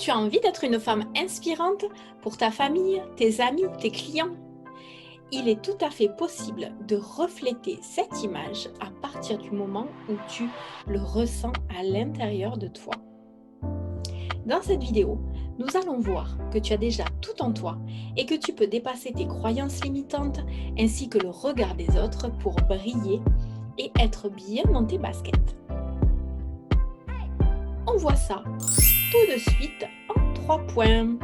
Tu as envie d'être une femme inspirante pour ta famille, tes amis, tes clients? Il est tout à fait possible de refléter cette image à partir du moment où tu le ressens à l'intérieur de toi. Dans cette vidéo, nous allons voir que tu as déjà tout en toi et que tu peux dépasser tes croyances limitantes ainsi que le regard des autres pour briller et être bien dans tes baskets. On voit ça tout de suite en 3 points.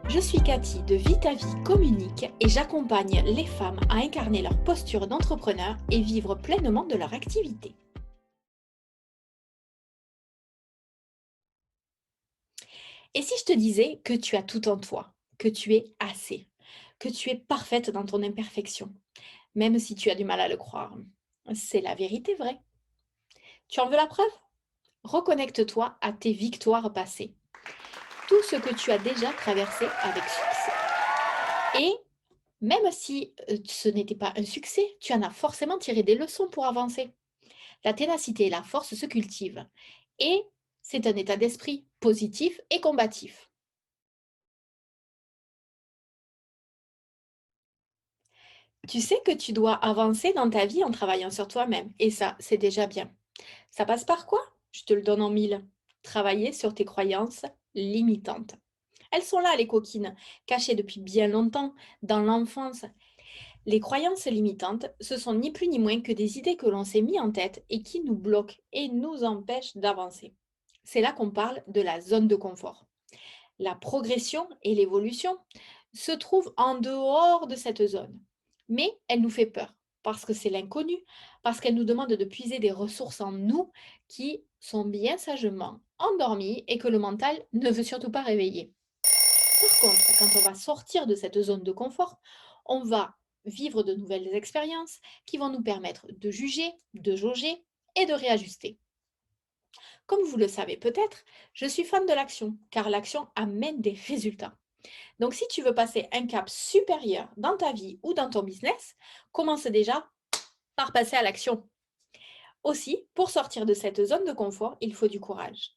Je suis Cathy de Vie ta vie communique et j'accompagne les femmes à incarner leur posture d'entrepreneur et vivre pleinement de leur activité. Et si je te disais que tu as tout en toi, que tu es assez, que tu es parfaite dans ton imperfection, même si tu as du mal à le croire, c'est la vérité vraie. Tu en veux la preuve? Reconnecte-toi à tes victoires passées, tout ce que tu as déjà traversé avec succès. Et même si ce n'était pas un succès, tu en as forcément tiré des leçons pour avancer. La ténacité et la force se cultivent. Et c'est un état d'esprit positif et combatif. Tu sais que tu dois avancer dans ta vie en travaillant sur toi-même. Et ça, c'est déjà bien. Ça passe par quoi? Je te le donne en mille. Travailler sur tes croyances limitantes. Elles sont là, les coquines, cachées depuis bien longtemps, dans l'enfance. Les croyances limitantes, ce sont ni plus ni moins que des idées que l'on s'est mis en tête et qui nous bloquent et nous empêchent d'avancer. C'est là qu'on parle de la zone de confort. La progression et l'évolution se trouvent en dehors de cette zone. Mais elle nous fait peur parce que c'est l'inconnu, parce qu'elle nous demande de puiser des ressources en nous qui sont bien sagement endormies et que le mental ne veut surtout pas réveiller. Par contre, quand on va sortir de cette zone de confort, on va vivre de nouvelles expériences qui vont nous permettre de juger, de jauger et de réajuster. Comme vous le savez peut-être, je suis fan de l'action, car l'action amène des résultats. Donc si tu veux passer un cap supérieur dans ta vie ou dans ton business, commence déjà par passer à l'action. Aussi, pour sortir de cette zone de confort, il faut du courage.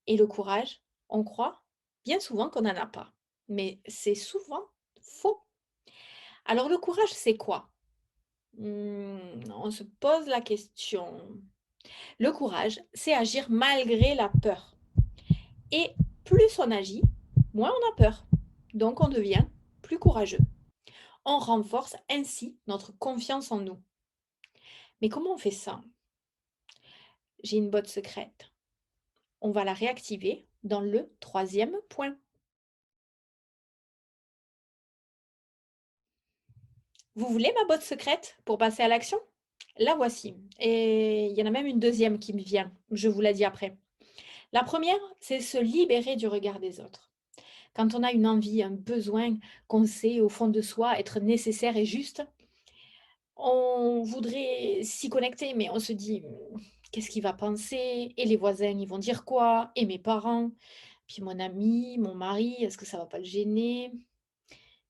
Et le courage, on croit bien souvent qu'on n'en a pas. Mais c'est souvent faux. Alors le courage, c'est quoi? On se pose la question. Le courage, c'est agir malgré la peur. Et plus on agit, moins on a peur. Donc on devient plus courageux. On renforce ainsi notre confiance en nous. Mais comment on fait ça? J'ai une botte secrète. On va la réactiver dans le 3e point. Vous voulez ma botte secrète pour passer à l'action? La voici. Et il y en a même une deuxième qui me vient. Je vous la dis après. La première, c'est se libérer du regard des autres. Quand on a une envie, un besoin qu'on sait au fond de soi être nécessaire et juste, on voudrait s'y connecter, mais on se dit: «Qu'est-ce qu'il va penser? Et les voisins, ils vont dire quoi? Et mes parents? Puis mon ami, mon mari, est-ce que ça va pas le gêner?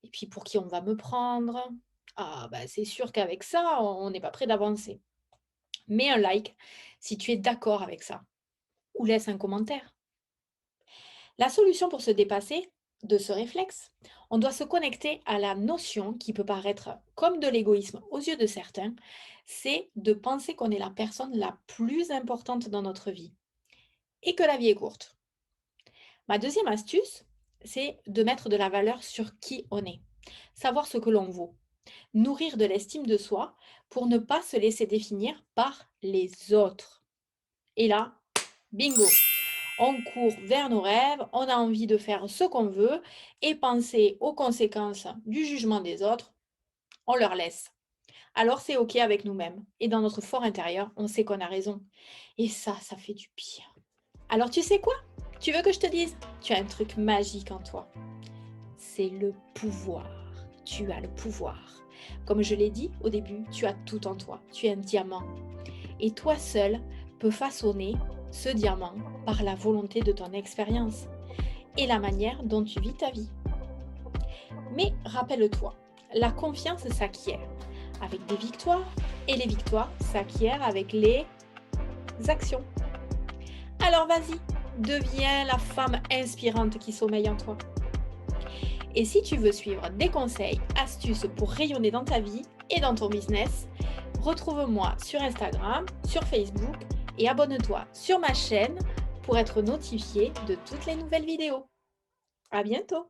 Et puis pour qui on va me prendre? Ah bah, c'est sûr qu'avec ça, on n'est pas prêt d'avancer». Mets un like si tu es d'accord avec ça ou laisse un commentaire. La solution pour se dépasser de ce réflexe, on doit se connecter à la notion qui peut paraître comme de l'égoïsme aux yeux de certains, c'est de penser qu'on est la personne la plus importante dans notre vie et que la vie est courte. Ma deuxième astuce, c'est de mettre de la valeur sur qui on est, savoir ce que l'on vaut, nourrir de l'estime de soi pour ne pas se laisser définir par les autres. Et là, bingo! On court vers nos rêves, on a envie de faire ce qu'on veut et penser aux conséquences du jugement des autres, on leur laisse. Alors c'est OK avec nous-mêmes. Et dans notre fort intérieur, on sait qu'on a raison. Et ça fait du bien. Alors tu sais quoi? Tu veux que je te dise? Tu as un truc magique en toi. C'est le pouvoir. Tu as le pouvoir. Comme je l'ai dit au début, tu as tout en toi. Tu es un diamant. Et toi seul peux façonner ce diamant par la volonté de ton expérience et la manière dont tu vis ta vie. Mais rappelle-toi, la confiance s'acquiert avec des victoires et les victoires s'acquièrent avec les actions. Alors vas-y, deviens la femme inspirante qui sommeille en toi. Et si tu veux suivre des conseils, astuces pour rayonner dans ta vie et dans ton business, retrouve-moi sur Instagram, sur Facebook et abonne-toi sur ma chaîne pour être notifié de toutes les nouvelles vidéos. À bientôt!